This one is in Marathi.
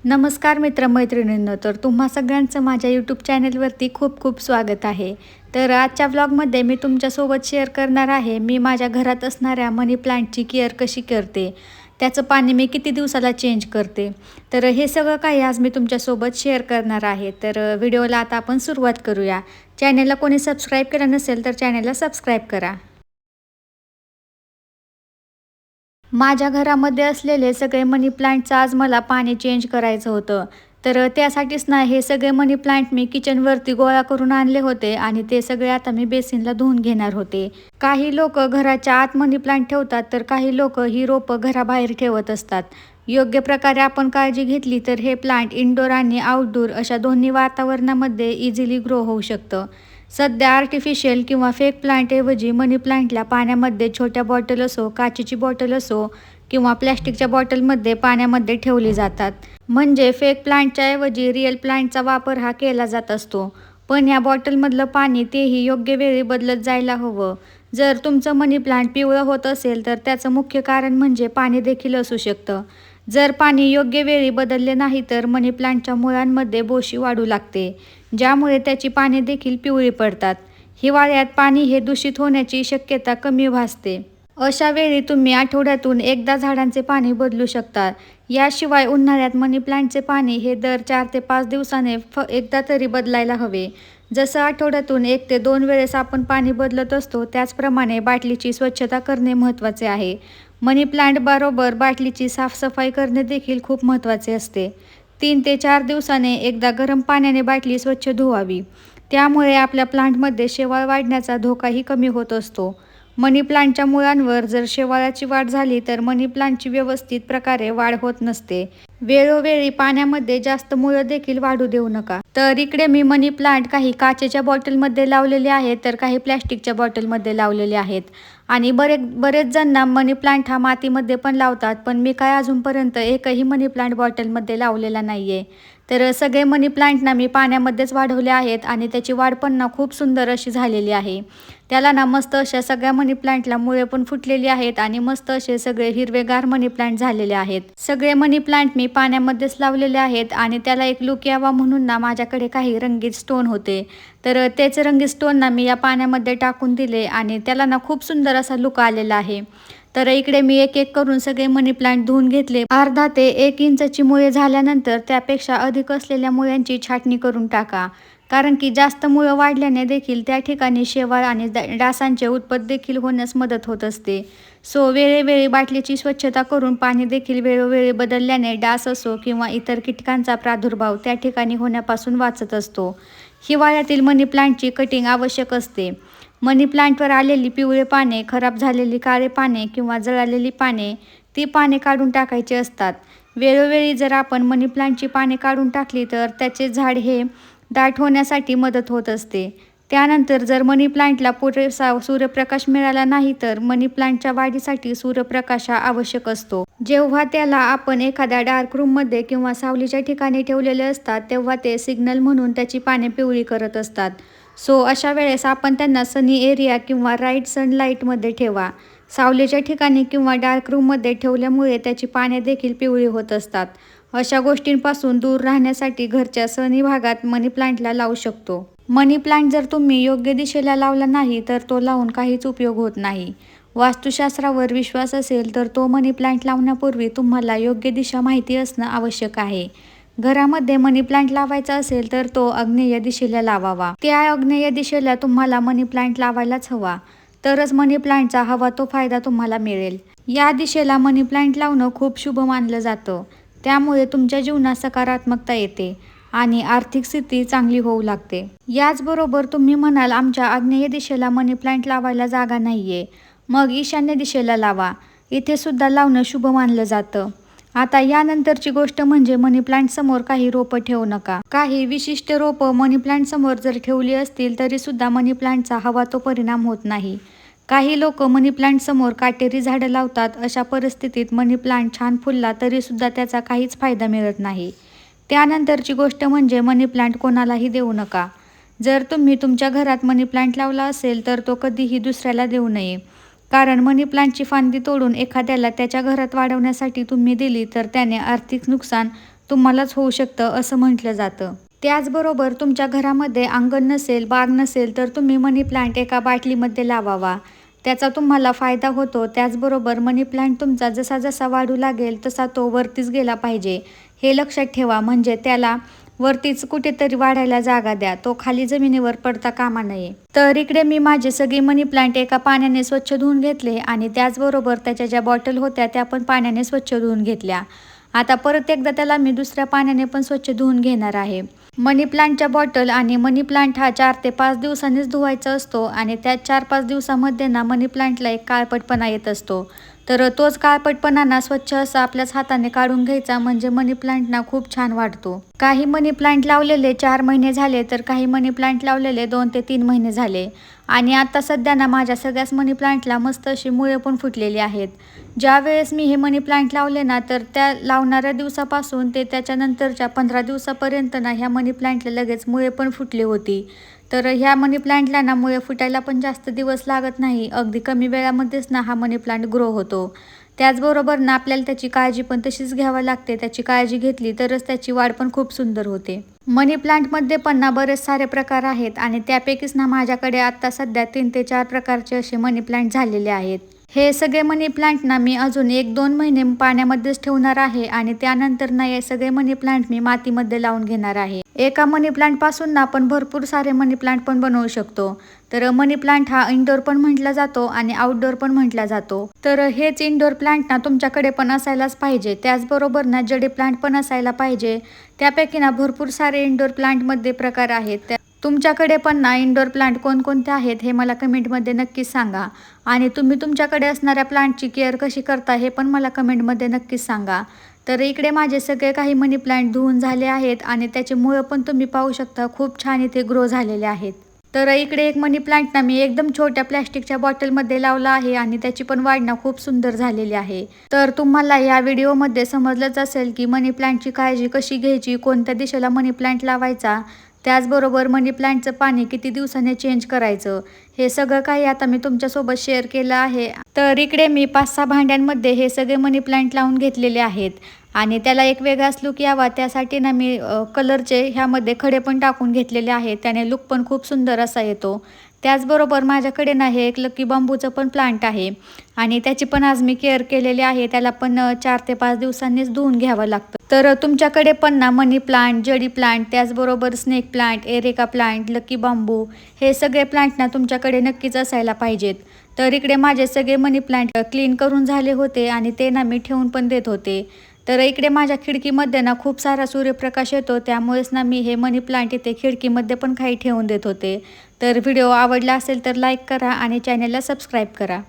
नमस्कार मित्रमैत्रिणींनो, तर तुम्हा सगळ्यांचं माझ्या यूट्यूब चॅनलवरती खूप खूप स्वागत आहे. तर आजच्या व्लॉगमध्ये मी तुमच्यासोबत शेअर करणार आहे मी माझ्या घरात असणाऱ्या मनी प्लांटची केअर कशी करते, त्याचं पाणी मी किती दिवसाला चेंज करते. तर हे सगळं काही आज मी तुमच्यासोबत शेअर करणार आहे. तर व्हिडिओला आता आपण सुरुवात करूया. चॅनलला कोणी सबस्क्राईब केलं नसेल तर चॅनलला सबस्क्राईब करा. माझ्या घरामध्ये असलेले सगळे मनी प्लांटचं आज मला पाणी चेंज करायचं होतं. तर त्यासाठीच ना हे सगळे मनी प्लांट मी किचनवरती गोळा करून आणले होते आणि ते सगळे आता मी बेसिनला धुवून घेणार होते. काही लोक घराच्या आत मनी प्लांट ठेवतात, तर काही लोक ही रोपं घराबाहेर ठेवत असतात. योग्य प्रकारे आपण काळजी घेतली तर हे प्लांट इनडोअर आणि आउटडोअर अशा दोन्ही वातावरणामध्ये इझिली ग्रो होऊ शकतं. सध्या आर्टिफिशियल किंवा फेक प्लांटऐवजी मनी प्लांटला पाण्यामध्ये छोट्या बॉटल असो, काचेची बॉटल असो किंवा प्लॅस्टिकच्या बॉटलमध्ये पाण्यामध्ये ठेवली जातात. म्हणजे फेक प्लांटच्या ऐवजी रिअल प्लांटचा वापर हा केला जात असतो. पण या बॉटलमधलं पाणी तेही योग्य वेळी बदलत जायला हवं. जर तुमचं मनी प्लांट पिवळं होत असेल तर त्याचं मुख्य कारण म्हणजे पाणी देखील असू शकतं. जर पाणी योग्य वेळी बदलले नाही तर मनी प्लांटच्या मुळांमध्ये बोशी वाढू लागते, ज्यामुळे त्याची पाने देखील पिवळी पडतात. हिवाळ्यात पाणी हे दूषित होण्याची शक्यता कमी भासते. अशा वेळी तुम्ही आठवड्यातून एकदा झाडांचे पाणी बदलू शकता. याशिवाय उन्हाळ्यात मनी प्लांटचे पाणी हे दर 4 ते 5 दिवसाने एकदा तरी बदलायला हवे. जसं आठवड्यातून 1 ते 2 वेळेस आपण पाणी बदलत असतो, त्याचप्रमाणे बाटलीची स्वच्छता करणे महत्त्वाचे आहे. मनी प्लांट बरोबर बाटलीची साफसफाई करणे देखील खूप महत्त्वाचे असते. 3 ते 4 दिवसाने एकदा गरम पाण्याने बाटली स्वच्छ धुवावी. त्यामुळे आपल्या प्लांटमध्ये शेवाळ वाढण्याचा धोकाही कमी होत असतो. मनी प्लांटच्या मुळांवर जर शेवाळाची वाढ झाली तर मनी प्लांटची व्यवस्थित प्रकारे वाढ होत नसते. वेळोवेळी पाण्यामध्ये जास्त मुळं देखील वाढू देऊ नका. तर इकडे मी मनी प्लांट काही काचेच्या बॉटलमध्ये लावलेले आहेत, तर काही प्लॅस्टिकच्या बॉटलमध्ये लावलेले आहेत. आणि बरेच जण मनी प्लांट हा मातीमध्ये पण लावतात, पण मी काय अजूनपर्यंत एकही मनी प्लांट बॉटलमध्ये लावलेला नाही आहे. तर सगळे मनी प्लांट मी पाण्यामध्येच वाढवले आहेत आणि त्याची वाढ पण खूप सुंदर अशी झालेली आहे. त्याला मस्त अशा सगळ्या मनी प्लांटला मुळे पण फुटलेली आहेत आणि मस्त असे सगळे हिरवेगार मनी प्लांट झालेले आहेत. सगळे मनी प्लांट मी पाण्यामध्येच लावलेले आहेत आणि त्याला एक लुक यावा म्हणून माझ्याकडे काही रंगीत स्टोन होते. तर तेच रंगीत स्टोन मी या पाण्यामध्ये टाकून दिले आणि त्याला खूप सुंदर असा लुक आलेला आहे. तर इकडे मी एक एक करून सगळे मनी प्लांट धुवून घेतले. अर्धा ते 1 इंचाची मुळे झाल्यानंतर त्यापेक्षा अधिक असलेल्या मुळ्यांची छाटणी करून टाका, कारण की जास्त मुळं वाढल्याने देखील त्या ठिकाणी शेवाळ आणि डासांचे उत्पत्ती देखील होण्यास मदत होत असते. सो वेळोवेळी बाटलीची स्वच्छता करून पाणी देखील वेळोवेळी बदलल्याने डास असो किंवा इतर कीटकांचा प्रादुर्भाव त्या ठिकाणी होण्यापासून वाचत असतो. हिवाळ्यातील मनी प्लांटची कटिंग आवश्यक असते. मनी प्लांटवर आलेली पिवळे पाने, खराब झालेली काळे पाने किंवा जळालेली पाने, ती पाने काढून टाकायची असतात. वेळोवेळी जर आपण मनी प्लांटची पाने काढून टाकली तर त्याचे झाड हे दाट होण्यासाठी मदत होत असते. त्यानंतर जर मनी प्लांटला पुरेसा सूर्यप्रकाश मिळाला नाही तर मनी प्लांटच्या वाढीसाठी सूर्यप्रकाश हा आवश्यक असतो. जेव्हा त्याला आपण एखाद्या डार्क रूममध्ये किंवा सावलीच्या ठिकाणी ठेवलेले असतात, तेव्हा ते सिग्नल म्हणून त्याची पाने पिवळी करत असतात. सो अशा वेळेस आपण त्यांना सनी एरिया किंवा राईट सनलाईटमध्ये ठेवा. सावलीच्या ठिकाणी किंवा डार्क रूममध्ये ठेवल्यामुळे त्याची पाने देखील पिवळी होत असतात. अशा गोष्टींपासून दूर राहण्यासाठी घरच्या सनी भागात मनी प्लांटला लावू शकतो. मनी प्लांट जर तुम्ही योग्य दिशेला लावला नाही तर तो लावून काहीच उपयोग होत नाही. वास्तुशास्त्रावर विश्वास असेल तर तो मनी प्लांट लावण्यापूर्वी तुम्हाला योग्य दिशा माहिती असणं आवश्यक आहे. घरामध्ये मनी प्लांट लावायचा असेल तर तो आग्नेय दिशेला लावावा. त्या आग्नेय दिशेला तुम्हाला मनी प्लांट लावायलाच हवा, तरच मनी प्लांटचा हवा तो फायदा तुम्हाला मिळेल. या दिशेला मनी प्लांट लावणं खूप शुभ मानलं जातं. त्यामुळे तुमच्या जीवनात सकारात्मकता येते आणि आर्थिक स्थिती चांगली होऊ लागते. याचबरोबर तुम्ही म्हणाल, आमच्या आग्नेय दिशेला मनी प्लांट लावायला जागा नाहीये, मग ईशान्य दिशेला लावा. इथे सुद्धा लावणं शुभ मानलं जातं. आता यानंतरची गोष्ट म्हणजे मनी प्लांट समोर काही रोपं ठेवू नका. काही विशिष्ट रोपं मनी प्लांट समोर जर ठेवली असतील तरी सुद्धा मनी प्लांटचा हवा तो परिणाम होत नाही. काही लोक मनी प्लांट समोर काटेरी झाडं लावतात. अशा परिस्थितीत मनी प्लांट छान फुलला तरी सुद्धा त्याचा काहीच फायदा मिळत नाही. त्यानंतरची गोष्ट म्हणजे मनी प्लांट कोणालाही देऊ नका. जर तुम्ही तुमच्या घरात मनी प्लांट लावला असेल तर तो कधीही दुसऱ्याला देऊ नये, कारण मनी प्लांटची फांदी तोडून एखाद्याला त्याच्या घरात वाढवण्यासाठी तुम्ही दिली तर त्याने आर्थिक नुकसान तुम्हालाच होऊ शकतं असं म्हटलं जातं. त्याचबरोबर तुमच्या घरामध्ये अंगण नसेल, बाग नसेल तर तुम्ही मनी प्लांट एका बाटलीमध्ये लावावा. त्याचा तुम्हाला फायदा होतो. त्याचबरोबर मनी प्लांट तुमचा जसा जसा वाढू लागेल तसा तो वरतीच गेला पाहिजे, हे लक्षात ठेवा. म्हणजे त्याला वरतीच कुठेतरी वाढायला जागा द्या, तो खाली जमिनीवर पडता कामा नये. तर इकडे मी माझे सगळे मनी प्लांट एका पाण्याने स्वच्छ धुवून घेतले आणि त्याचबरोबर त्याच्या ज्या बॉटल होत्या त्या पण पाण्याने स्वच्छ धुवून घेतल्या. आता परत एकदा त्याला मी दुसऱ्या पाण्याने पण स्वच्छ धुवून घेणार आहे. मनी प्लांटच्या बॉटल आणि मनी प्लांट हा 4 ते 5 दिवसांनीच धुवायचा असतो आणि त्या 4-5 दिवसामध्ये ना मनी प्लांटला एक काळपटपणा येत असतो. तर तोच काळपटपणा ना स्वच्छ असा आपल्याच हाताने काढून घ्यायचा, म्हणजे मनी प्लांट ना खूप छान वाढतो. काही मनी प्लांट लावलेले 4 महिने झाले तर काही मनी प्लांट लावलेले 2 ते 3 महिने झाले. आणि आता सध्या ना माझ्या सगळ्याच मनी प्लांटला मस्त अशी मुळे पण फुटलेली आहेत. ज्या वेळेस मी हे मनी प्लांट लावले ना तर त्या लावणाऱ्या दिवसापासून ते त्याच्यानंतरच्या 15 दिवसापर्यंत ना ह्या मनी प्लांटला लगेच मुळे पण फुटली होती. तर ह्या मनी प्लांटला ना मुळे फुटायला पण जास्त दिवस लागत नाही. अगदी कमी वेळामध्येच ना हा मनी प्लांट ग्रो होतो. त्याचबरोबर ना आपल्याला त्याची काळजी पण तशीच घ्यावी लागते. त्याची काळजी घेतली तरच त्याची वाढ पण खूप सुंदर होते. मनी प्लांटमध्ये पण ना बरेच सारे प्रकार आहेत आणि त्यापैकीच ना माझ्याकडे आत्ता सध्या 3 ते 4 प्रकारचे असे मनी प्लांट झालेले आहेत. हे सगळे मनी प्लांट ना मी अजून 1-2 महिने पाण्यामध्येच ठेवणार आहे आणि त्यानंतर ना हे सगळे मनी प्लांट मी मातीमध्ये लावून घेणार आहे. एका मनी प्लांटपासून ना आपण भरपूर सारे मनी प्लांट पण बनवू शकतो. तर मनी प्लांट हा इनडोअर पण म्हटला जातो आणि आउटडोअर पण म्हटला जातो. तर हेच इनडोअर प्लांट ना तुमच्याकडे पण असायलाच पाहिजे. त्याचबरोबर ना जडी प्लांट पण असायला पाहिजे. त्यापैकी ना भरपूर सारे इनडोअर प्लांटमध्ये प्रकार आहेत. तुमच्याकडे पण ना इनडोअर प्लांट कोणकोणते आहेत हे मला कमेंटमध्ये नक्कीच सांगा. आणि तुम्ही तुमच्याकडे असणाऱ्या प्लांटची केअर कशी करता हे पण मला कमेंटमध्ये नक्कीच सांगा. तर इकडे माझे सगळे काही मनी प्लांट धुवून झाले आहेत आणि त्याचे मुळं पण तुम्ही पाहू शकता, खूप छान इथे ग्रो झालेले आहेत. तर इकडे एक मनी प्लांट ना मी एकदम छोट्या प्लॅस्टिकच्या बॉटलमध्ये लावला आहे आणि त्याची पण वाढ ना खूप सुंदर झालेली आहे. तर तुम्हाला या व्हिडिओमध्ये समजलंच असेल की मनी प्लांटची काळजी कशी घ्यायची, कोणत्या दिशेला मनी प्लांट लावायचा, त्याचबरोबर मनी प्लांटचं पाणी किती दिवसाने चेंज करायचं, हे सगळं काही आता मी तुमच्यासोबत शेअर केलं आहे. तर इकडे मी 5-6 भांड्यांमध्ये हे सगळे मनी प्लांट लावून घेतलेले आहेत आणि त्याला एक वेगळाच लुक यावा त्यासाठी ना मी कलरचे ह्यामध्ये खडे पण टाकून घेतलेले आहेत. त्याने लुक पण खूप सुंदर असा येतो. त्याचबरोबर माझ्याकडे ना हे एक लकी बांबूचं पण प्लांट आहे आणि त्याची पण आज मी केअर केलेली आहे. त्याला पण 4 ते 5 दिवसांनीच धुवून घ्यावं लागतं. तर तुमच्याकडे पण ना मनी प्लांट, जडी प्लांट, त्याचबरोबर snake plant, areca plant, lucky bamboo हे सगळे प्लांट ना तुमच्याकडे नक्कीच असायला पाहिजेत. तर इकडे माझे सगळे मनी प्लांट क्लीन करून झाले होते आणि ते ना मी ठेवून पण देत होते. तर इकडे माझ्या खिडकीमध्ये ना खूप सारा सूर्यप्रकाश येतो, त्यामुळेच ना मी हे मनी प्लांट इथे खिडकीमध्ये पण काही ठेवून देत होते. तर व्हिडिओ आवडला असेल तर लाईक करा आणि चॅनलला सबस्क्राईब करा.